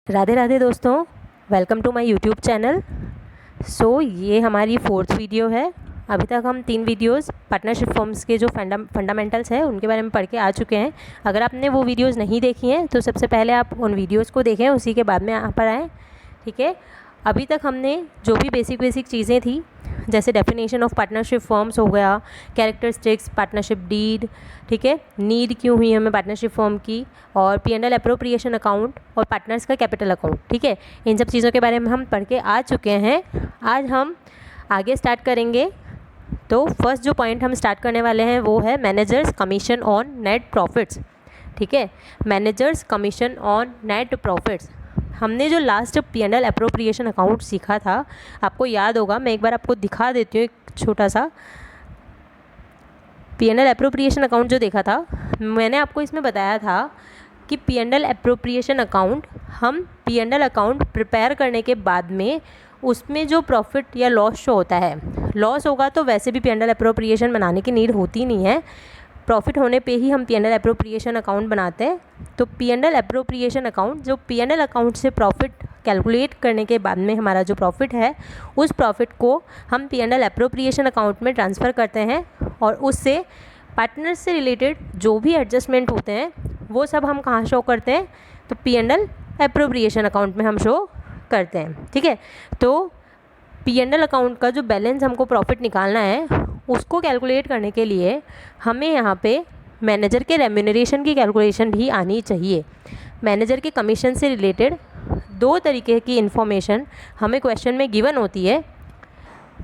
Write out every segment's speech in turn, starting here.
राधे राधे दोस्तों, welcome to my YouTube channel. ये हमारी 4th वीडियो है। अभी तक हम 3 वीडियोस पार्टनरशिप फॉर्म्स के जो फंडामेंटल्स है उनके बारे में पढ़ के आ चुके हैं। अगर आपने वो वीडियोस नहीं देखी हैं तो सबसे पहले आप उन वीडियोस को देखें, उसी के बाद में यहाँ पर आएँ। ठीक है, अभी तक हमने जो भी बेसिक चीज़ें थी, जैसे डेफिनेशन ऑफ पार्टनरशिप फॉर्म्स हो गया, कैरेक्टरिस्टिक्स, पार्टनरशिप डीड, ठीक है, नीड क्यों हुई हमें पार्टनरशिप फॉर्म की, और P&L अप्रोप्रिएशन अकाउंट और पार्टनर्स का कैपिटल अकाउंट, ठीक है, इन सब चीज़ों के बारे में हम पढ़ के आ चुके हैं। आज हम आगे स्टार्ट करेंगे। तो फर्स्ट जो पॉइंट हम स्टार्ट करने वाले हैं वो है managers commission on net profits. ठीक है, managers commission on net profits. हमने जो लास्ट P&L अप्रोप्रिएशन अकाउंट सीखा था, आपको याद होगा, मैं एक बार आपको दिखा देती हूँ। एक छोटा सा P&L अप्रोप्रिएशन अकाउंट जो देखा था, मैंने आपको इसमें बताया था कि P&L अप्रोप्रिएशन अकाउंट हम P&L अकाउंट प्रिपेयर करने के बाद में उसमें जो प्रॉफिट या लॉस शो होता है, लॉस होगा तो वैसे भी P&L अप्रोप्रिएशन बनाने की नीड होती नहीं है, प्रॉफिट होने पे ही हम P&L अप्रोप्रिएशन अकाउंट बनाते हैं। तो P&L अप्रोप्रिएशन अकाउंट, जो P&L अकाउंट से प्रॉफिट कैलकुलेट करने के बाद में हमारा जो प्रॉफिट है, उस प्रॉफिट को हम P&L अप्रोप्रिएशन अकाउंट में ट्रांसफ़र करते हैं और उससे पार्टनर्स से रिलेटेड जो भी एडजस्टमेंट होते हैं वो सब हम कहाँ शो करते हैं, तो P&L अप्रोप्रिएशन अकाउंट में हम शो करते हैं। ठीक है, तो P&L अकाउंट का जो बैलेंस हमको प्रॉफिट निकालना है उसको कैलकुलेट करने के लिए हमें यहाँ पे मैनेजर के रेम्यूनरेशन की कैलकुलेशन भी आनी चाहिए। मैनेजर के कमीशन से रिलेटेड 2 तरीके की इन्फॉर्मेशन हमें क्वेश्चन में गिवन होती है,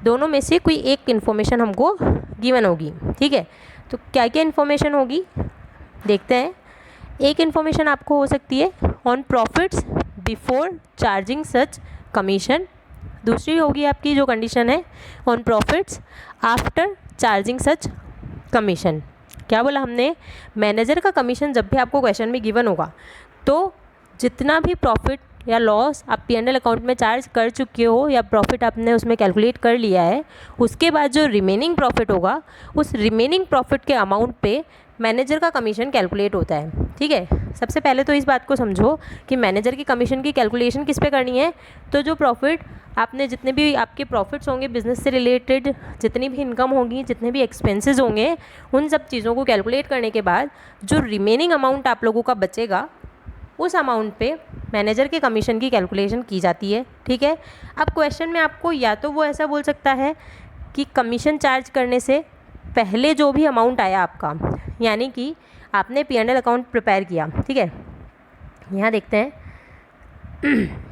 दोनों में से कोई एक इन्फॉर्मेशन हमको गिवन होगी। ठीक है, तो क्या क्या इन्फॉर्मेशन होगी देखते हैं। एक इन्फॉर्मेशन आपको हो सकती है on profits before charging such commission, दूसरी होगी आपकी जो कंडीशन है on profits after charging such commission. क्या बोला हमने, मैनेजर का कमीशन जब भी आपको क्वेश्चन में गिवन होगा तो जितना भी प्रॉफिट या लॉस आप P&L अकाउंट में चार्ज कर चुके हो या प्रॉफिट आपने उसमें कैलकुलेट कर लिया है, उसके बाद जो रिमेनिंग प्रॉफिट होगा उस रिमेनिंग प्रॉफिट के अमाउंट पे मैनेजर का कमीशन कैलकुलेट होता है। ठीक है, सबसे पहले तो इस बात को समझो कि मैनेजर की कमीशन की कैलकुलेशन किस पे करनी है, तो जो प्रॉफिट आपने, जितने भी आपके प्रॉफिट्स होंगे बिज़नेस से रिलेटेड, जितनी भी इनकम होगी, जितने भी एक्सपेंसेस होंगे, उन सब चीज़ों को कैलकुलेट करने के बाद जो रिमेनिंग अमाउंट आप लोगों का बचेगा उस अमाउंट पे मैनेजर के कमीशन की कैलकुलेशन की जाती है। ठीक है, अब क्वेश्चन में आपको या तो वो ऐसा बोल सकता है कि कमीशन चार्ज करने से पहले जो भी अमाउंट आया आपका, यानी कि आपने P&L अकाउंट प्रिपेयर किया। ठीक है, यहाँ देखते हैं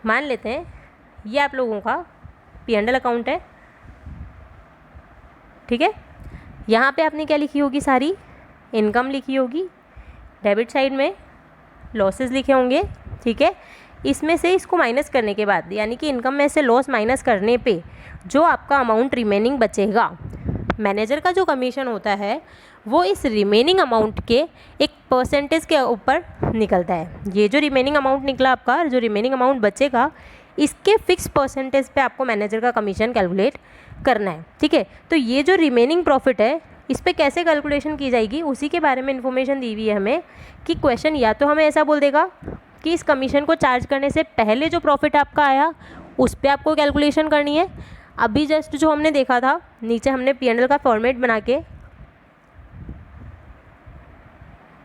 मान लेते हैं ये आप लोगों का P&L अकाउंट है। ठीक है, यहाँ पे आपने क्या लिखी होगी, सारी इनकम लिखी होगी, डेबिट साइड में लॉसेस लिखे होंगे। ठीक है, इसमें से इसको माइनस करने के बाद, यानी कि इनकम में से लॉस माइनस करने पे जो आपका अमाउंट रिमेनिंग बचेगा, मैनेजर का जो कमीशन होता है वो इस रिमेनिंग अमाउंट के एक परसेंटेज के ऊपर निकलता है। ये जो रिमेनिंग अमाउंट निकला आपका, जो रिमेनिंग अमाउंट बचेगा, इसके फिक्स परसेंटेज पे आपको मैनेजर का कमीशन कैलकुलेट करना है। ठीक है, तो ये जो रिमेनिंग प्रॉफिट है इस पर कैसे कैलकुलेशन की जाएगी उसी के बारे में इन्फॉर्मेशन दी हुई है हमें, कि क्वेश्चन या तो हमें ऐसा बोल देगा कि इस कमीशन को चार्ज करने से पहले जो प्रॉफिट आपका आया उस पर आपको कैलकुलेशन करनी है। अभी जस्ट जो हमने देखा था, नीचे हमने P&L का फॉर्मेट बना के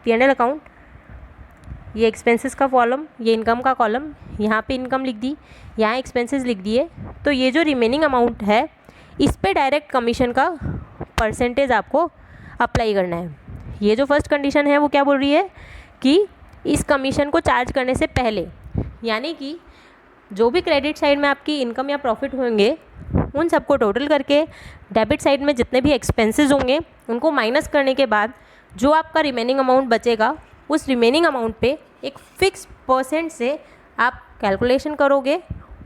P&L अकाउंट, ये एक्सपेंसेस का कॉलम, ये इनकम का कॉलम, यहाँ पे इनकम लिख दी, यहाँ एक्सपेंसेस लिख दिए, तो ये जो रिमेनिंग अमाउंट है इस पे डायरेक्ट कमीशन का परसेंटेज आपको अप्लाई करना है। ये जो फर्स्ट कंडीशन है वो क्या बोल रही है कि इस कमीशन को चार्ज करने से पहले, यानी कि जो भी क्रेडिट साइड में आपकी इनकम या प्रॉफिट होंगे उन सबको टोटल करके डेबिट साइड में जितने भी एक्सपेंसेस होंगे उनको माइनस करने के बाद जो आपका रिमेनिंग अमाउंट बचेगा, उस रिमेनिंग अमाउंट पे एक फ़िक्स परसेंट से आप कैलकुलेशन करोगे,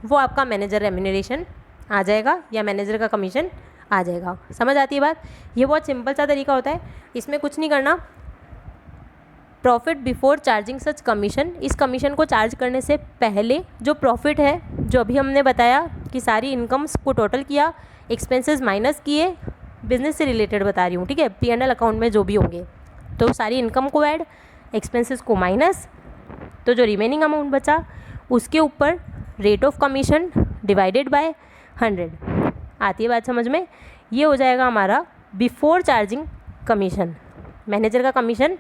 वो आपका मैनेजर रेम्यूनरेशन आ जाएगा या मैनेजर का कमीशन आ जाएगा। समझ आती है बात? ये बहुत सिंपल सा तरीका होता है, इसमें कुछ नहीं करना। प्रॉफिट बिफोर चार्जिंग सच कमीशन, इस कमीशन को चार्ज करने से पहले जो प्रॉफिट है, जो अभी हमने बताया कि सारी इनकम्स को टोटल किया, एक्सपेंसेस माइनस किए, बिजनेस से रिलेटेड बता रही हूँ। ठीक है, P&L अकाउंट में जो भी होंगे, तो सारी इनकम को ऐड, एक्सपेंसेस को माइनस, तो जो रिमेनिंग अमाउंट बचा उसके ऊपर rate of commission divided by 100। आती है बात समझ में? ये हो जाएगा हमारा बिफोर चार्जिंग कमीशन। मैनेजर का कमीशन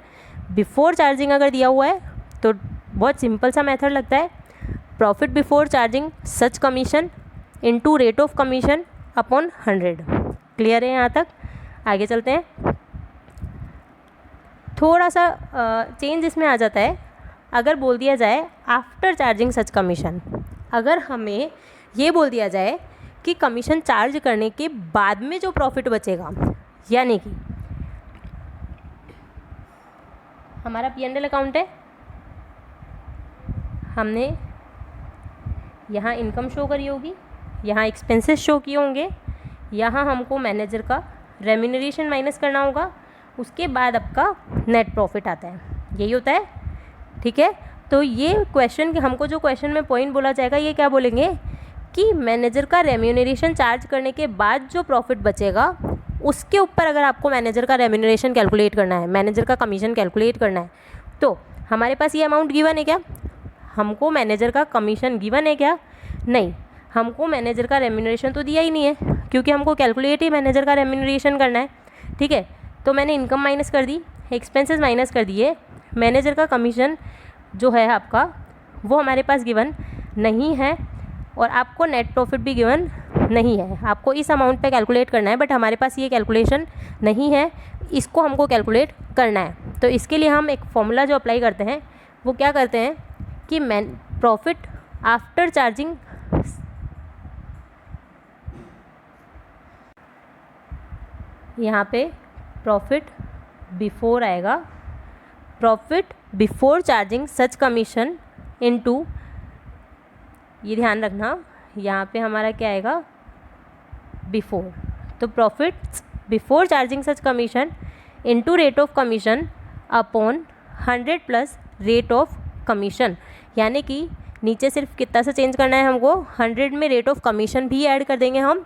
बिफोर चार्जिंग अगर दिया हुआ है तो बहुत सिंपल सा मेथड लगता है, profit before charging such commission into rate of commission upon 100। Clear है यहाँ तक? आगे चलते हैं। थोड़ा सा चेंज इसमें आ जाता है, अगर बोल दिया जाए आफ्टर चार्जिंग सच कमीशन, अगर हमें ये बोल दिया जाए कि कमीशन चार्ज करने के बाद में जो प्रॉफिट बचेगा, यानी कि हमारा P&L अकाउंट है, हमने यहाँ इनकम शो करी होगी, यहाँ एक्सपेंसेस शो किए होंगे, यहाँ हमको मैनेजर का रेम्यूनरेशन माइनस करना होगा, उसके बाद आपका नेट प्रॉफिट आता है। यही होता है, ठीक है। तो ये क्वेश्चन, हमको जो क्वेश्चन में पॉइंट बोला जाएगा, ये क्या बोलेंगे कि मैनेजर का रेम्यूनरेशन चार्ज करने के बाद जो प्रॉफिट बचेगा उसके ऊपर अगर आपको मैनेजर का रेम्यूनरेशन कैलकुलेट करना है, मैनेजर का कमीशन कैलकुलेट करना है, तो हमारे पास ये अमाउंट गिवन है क्या? हमको मैनेजर का कमीशन गिवन है क्या? नहीं, हमको मैनेजर का रेम्यूनरेशन तो दिया ही नहीं है, क्योंकि हमको कैलकुलेट ही मैनेजर का रेम्यूनरेशन करना है, ठीक है। तो मैंने इनकम माइनस कर दी, एक्सपेंसेस माइनस कर दिए, मैनेजर का कमीशन जो है आपका वो हमारे पास गिवन नहीं है, और आपको नेट प्रॉफिट भी गिवन नहीं है। आपको इस अमाउंट पे कैलकुलेट करना है, बट हमारे पास ये कैलकुलेशन नहीं है, इसको हमको कैलकुलेट करना है। तो इसके लिए हम एक फॉर्मूला जो अप्लाई करते हैं वो क्या करते हैं कि प्रॉफिट आफ्टर चार्जिंग यहाँ पे प्रॉफिट बिफोर आएगा, प्रॉफिट बिफोर चार्जिंग सच कमीशन इनटू, ये ध्यान रखना यहाँ पे हमारा क्या आएगा बिफोर, तो profit before charging such commission into rate of commission upon 100 plus rate of commission. यानी कि नीचे सिर्फ कितना सा चेंज करना है हमको, 100 में रेट ऑफ कमीशन भी ऐड कर देंगे हम।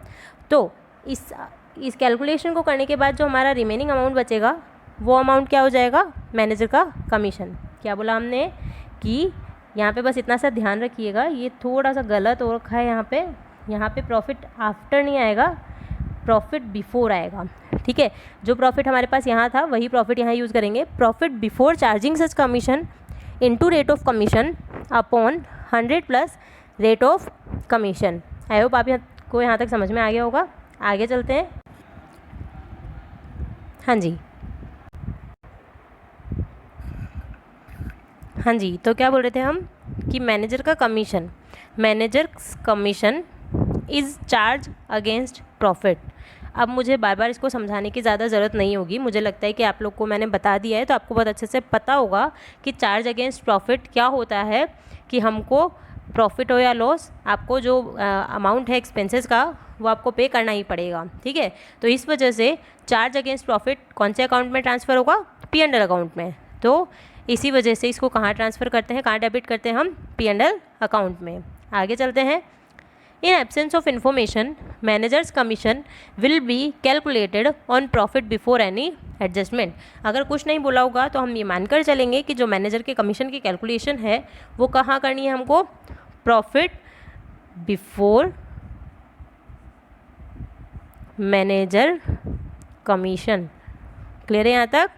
तो इस कैलकुलेशन को करने के बाद जो हमारा रिमेनिंग अमाउंट बचेगा वो अमाउंट क्या हो जाएगा? मैनेजर का कमीशन। क्या बोला हमने कि यहाँ पे बस इतना सा ध्यान रखिएगा, ये थोड़ा सा गलत हो रखा है यहाँ पे प्रॉफिट आफ्टर नहीं आएगा, प्रॉफिट बिफोर आएगा, ठीक है। जो प्रॉफिट हमारे पास यहाँ था वही प्रॉफिट यहाँ यूज़ करेंगे, profit before charging such commission into rate of commission upon 100 plus rate of commission. I hope आपको यहाँ तक समझ में आ गया होगा। आगे चलते हैं। हाँ जी, तो क्या बोल रहे थे हम कि मैनेजर का commission, managers commission is charge against profit. अब मुझे बार बार इसको समझाने की ज़्यादा ज़रूरत नहीं होगी, मुझे लगता है कि आप लोग को मैंने बता दिया है, तो आपको बहुत अच्छे से पता होगा कि चार्ज अगेंस्ट प्रॉफिट क्या होता है, कि हमको प्रॉफिट हो या लॉस, आपको जो अमाउंट है एक्सपेंसेस का वो आपको पे करना ही पड़ेगा, ठीक है। तो इस वजह से चार्ज अगेंस्ट प्रॉफिट कौन से अकाउंट में ट्रांसफ़र होगा? P&L अकाउंट में। तो इसी वजह से इसको कहाँ ट्रांसफ़र करते हैं, कहाँ डेबिट करते हैं हम? P&L अकाउंट में। आगे चलते हैं। In absence of information managers commission will be calculated on profit before any adjustment. अगर कुछ नहीं बोला होगा तो हम ये मानकर चलेंगे कि जो मैनेजर के कमीशन की कैलकुलेशन है वो कहाँ करनी है हमको? Profit before manager commission. Clear है यहाँ तक?